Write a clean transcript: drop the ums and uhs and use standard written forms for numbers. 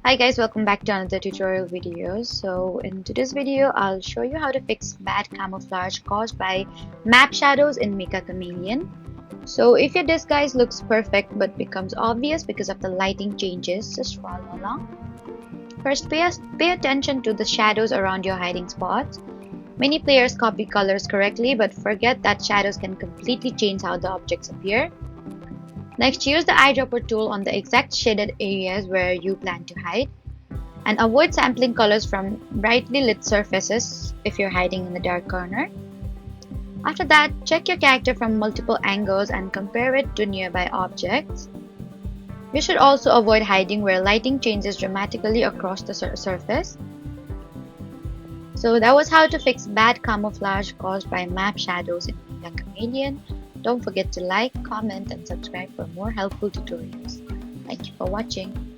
Hi guys, welcome back to another tutorial video. So in today's video, I'll show you how to fix bad camouflage caused by map shadows in Meccha Chameleon. So if your disguise looks perfect but becomes obvious because of the lighting changes, just follow along. First, pay attention to the shadows around your hiding spots. Many players copy colors correctly but forget that shadows can completely change how the objects appear. Next, use the eyedropper tool on the exact shaded areas where you plan to hide, and avoid sampling colors from brightly lit surfaces if you're hiding in the dark corner. After that, check your character from multiple angles and compare it to nearby objects. You should also avoid hiding where lighting changes dramatically across the surface. So that was how to fix bad camouflage caused by map shadows in Meccha Chameleon. Don't forget to like, comment, and subscribe for more helpful tutorials. Thank you for watching.